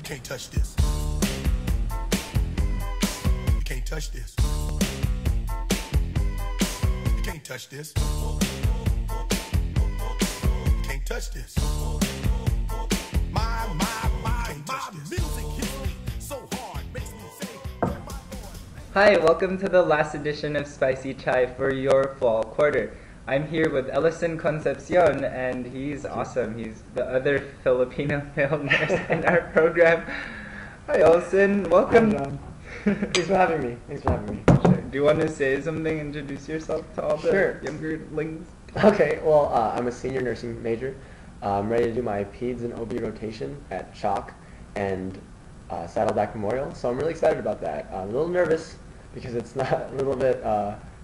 can't touch this. You can't touch this. You can't touch this. You can't touch this. My music hits me so hard, makes me say, oh my Lord. Hi, welcome to the last edition of Spicy Chai for your fall quarter. I'm here with Ellison Concepcion, and he's awesome. He's the other Filipino male nurse in our program. Hi, Ellison. Welcome. Hi, John. Thanks for having me. Sure. Do you want to say something, introduce yourself to all the youngerlings? Okay, well, I'm a senior nursing major. I'm ready to do my peds and OB rotation at Chalk and Saddleback Memorial, so I'm really excited about that. I'm a little nervous because it's not a little bit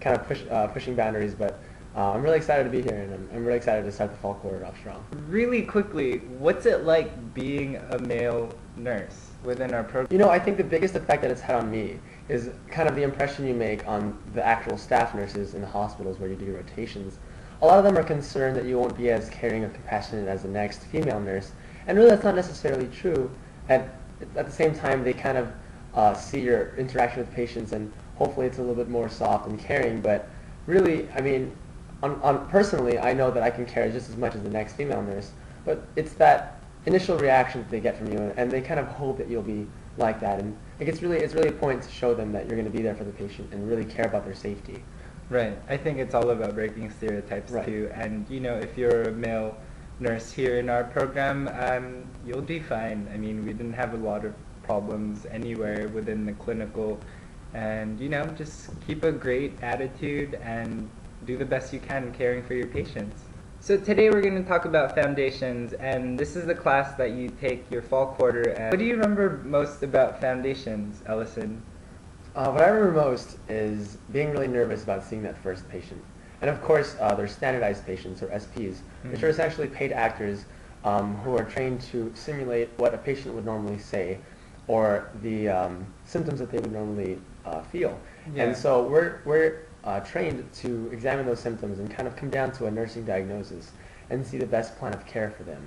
kind of pushing boundaries, but I'm really excited to be here, and I'm really excited to start the fall quarter off strong. Really quickly, what's it like being a male nurse within our program? You know, I think the biggest effect that it's had on me is kind of the impression you make on the actual staff nurses in the hospitals where you do your rotations. A lot of them are concerned that you won't be as caring or compassionate as the next female nurse, and really that's not necessarily true. At the same time, they kind of see your interaction with patients, and hopefully it's a little bit more soft and caring, but really, I mean, personally, I know that I can care just as much as the next female nurse, but it's that initial reaction that they get from you, and they kind of hope that you'll be like that, and it's really a point to show them that you're going to be there for the patient and really care about their safety. Right. I think it's all about breaking stereotypes too, and you know, if you're a male nurse here in our program, you'll be fine. I mean, we didn't have a lot of problems anywhere within the clinical, and you know, just keep a great attitude and do the best you can caring for your patients. So today we're going to talk about foundations, and this is the class that you take your fall quarter. And what do you remember most about foundations, Ellison? What I remember most is being really nervous about seeing that first patient. And of course, there's standardized patients, or SPs, which are essentially paid actors who are trained to simulate what a patient would normally say, or the symptoms that they would normally feel. Yeah. And so we're trained to examine those symptoms and kind of come down to a nursing diagnosis and see the best plan of care for them,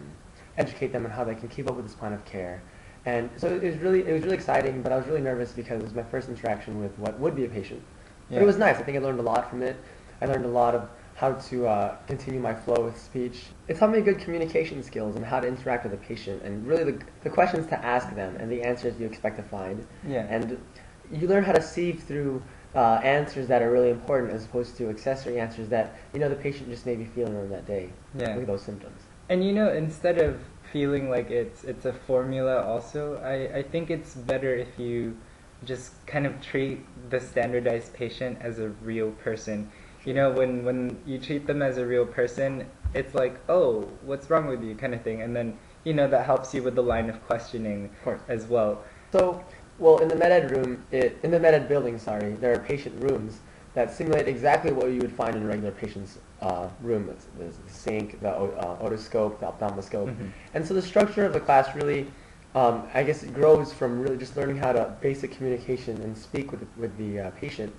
educate them on how they can keep up with this plan of care. And so it was really exciting, but I was really nervous because it was my first interaction with what would be a patient. Yeah. But it was nice. I think I learned a lot from it. I learned a lot of how to continue my flow with speech. It taught me good communication skills and how to interact with a patient, and really the questions to ask them and the answers you expect to find. Yeah. And you learn how to sieve through answers that are really important as opposed to accessory answers that, you know, the patient just may be feeling on that day. Yeah. Look at those symptoms. And you know, instead of feeling like it's a formula also, I think it's better if you just kind of treat the standardized patient as a real person. You know, when you treat them as a real person, it's like, oh, what's wrong with you kind of thing. And then, you know, that helps you with the line of questioning Of course. as well. So, well, in the med ed room, in the med ed building, there are patient rooms that simulate exactly what you would find in a regular patient's room. There's the sink, the otoscope, the ophthalmoscope. Mm-hmm. And so the structure of the class really, I guess it grows from really just learning how to basic communication and speak with the patient.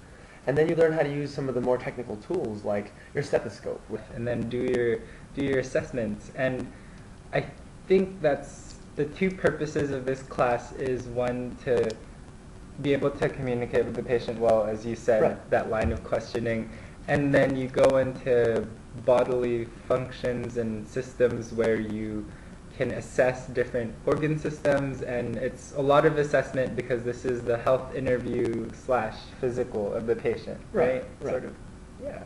And then you learn how to use some of the more technical tools like your stethoscope. And then do your assessments. And I think that's the two purposes of this class is one, to be able to communicate with the patient well, as you said, Right. that line of questioning. And then you go into bodily functions and systems where you can assess different organ systems, and it's a lot of assessment because this is the health interview / physical of the patient, right? Right. Sort of. Yeah.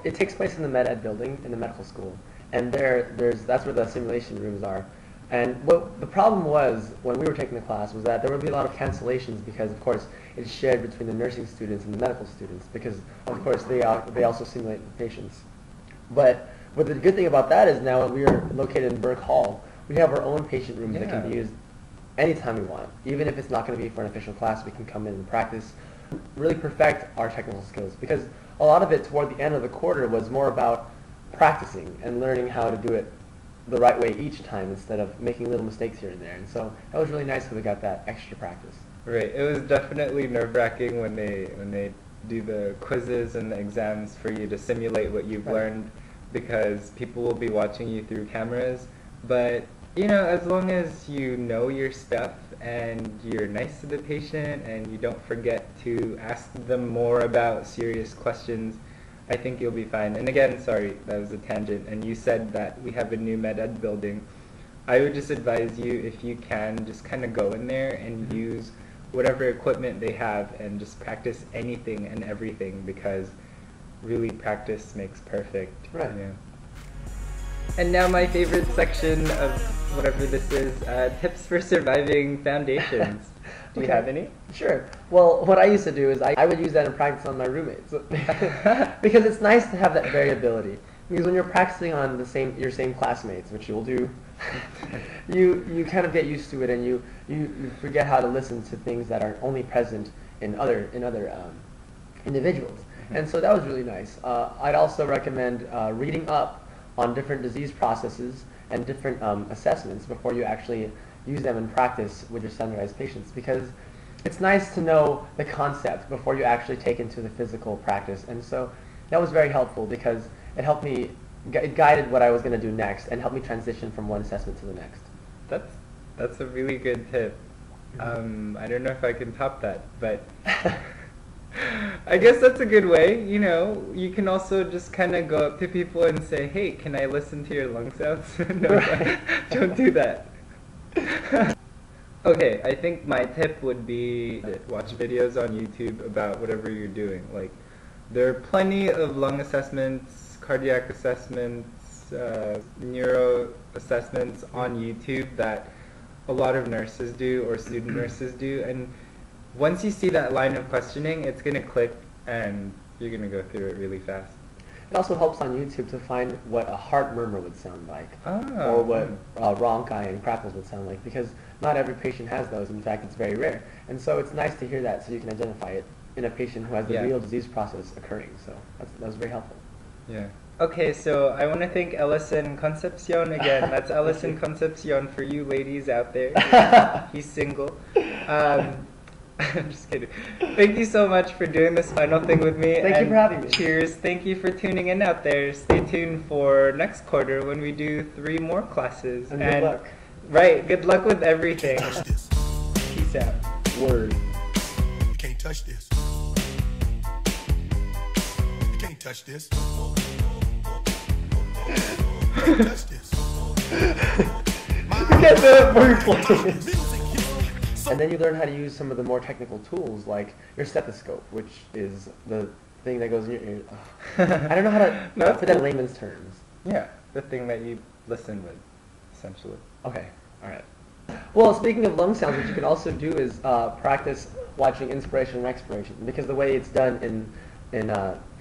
It takes place in the med ed building in the medical school, and that's where the simulation rooms are. And what the problem was when we were taking the class was that there would be a lot of cancellations because, of course, it's shared between the nursing students and the medical students because, of course, they also simulate the patients. But the good thing about that is now we are located in Burke Hall. We have our own patient rooms that can be used anytime we want. Even if it's not going to be for an official class, we can come in and practice, really perfect our technical skills. Because a lot of it toward the end of the quarter was more about practicing and learning how to do it the right way each time instead of making little mistakes here and there. And so that was really nice that we got that extra practice. Right. It was definitely nerve-wracking when they do the quizzes and the exams for you to simulate what you've learned, because people will be watching you through cameras. But You know, as long as you know your stuff and you're nice to the patient and you don't forget to ask them more about serious questions, I think you'll be fine. And again, sorry, that was a tangent. And you said that we have a new med ed building. I would just advise you, if you can, just kind of go in there and use whatever equipment they have and just practice anything and everything, because really practice makes perfect. Right. You know? And now my favorite section of whatever this is, tips for surviving foundations. Do you Okay. have any? Sure. Well, what I used to do is I would use that in practice on my roommates because it's nice to have that variability. Because when you're practicing on your same classmates, which you'll do, you kind of get used to it, and you forget how to listen to things that are only present in other individuals. And so that was really nice. I'd also recommend reading up on different disease processes and different assessments before you actually use them in practice with your standardized patients, because it's nice to know the concept before you actually take into the physical practice. And so that was very helpful because it helped me, it guided what I was going to do next and helped me transition from one assessment to the next. That's a really good tip. I don't know if I can top that, but I guess that's a good way. You know, you can also just kind of go up to people and say, "Hey, can I listen to your lung sounds?" No, don't do that. Okay, I think my tip would be watch videos on YouTube about whatever you're doing. Like, there are plenty of lung assessments, cardiac assessments, neuro assessments on YouTube that a lot of nurses do or student nurses do, and once you see that line of questioning, it's going to click and you're going to go through it really fast. It also helps on YouTube to find what a heart murmur would sound like, Oh. or what rhonchi and crackles would sound like, because not every patient has those. In fact, it's very rare. And so it's nice to hear that so you can identify it in a patient who has the Yeah. real disease process occurring. So that was very helpful. Yeah. Okay, so I want to thank Ellison Concepcion again. That's Ellison Concepcion for you ladies out there. He's single. I'm just kidding. Thank you so much for doing this final thing with me. Thank you for having me. Cheers. Thank you for tuning in out there. Stay tuned for next quarter when we do 3 more classes. And good luck. Right. Good luck with everything. Touch this. Peace out. Word. You can't touch this. You can't touch this. You can't touch this. You can't do it for your play. Music hits me so And then you learn how to use some of the more technical tools, like your stethoscope, which is the thing that goes in your ear. Ugh. I don't know how to No, put that in layman's terms. Yeah. The thing that you listen with, essentially. Okay, all right. Well, speaking of lung sounds, what you can also do is practice watching inspiration and expiration, because the way it's done in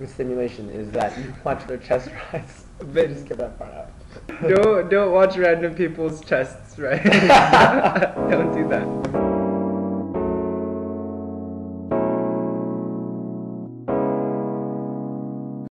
stimulation is that you watch their chest rise. But Just get that part out. don't watch random people's chests, right? Don't do that.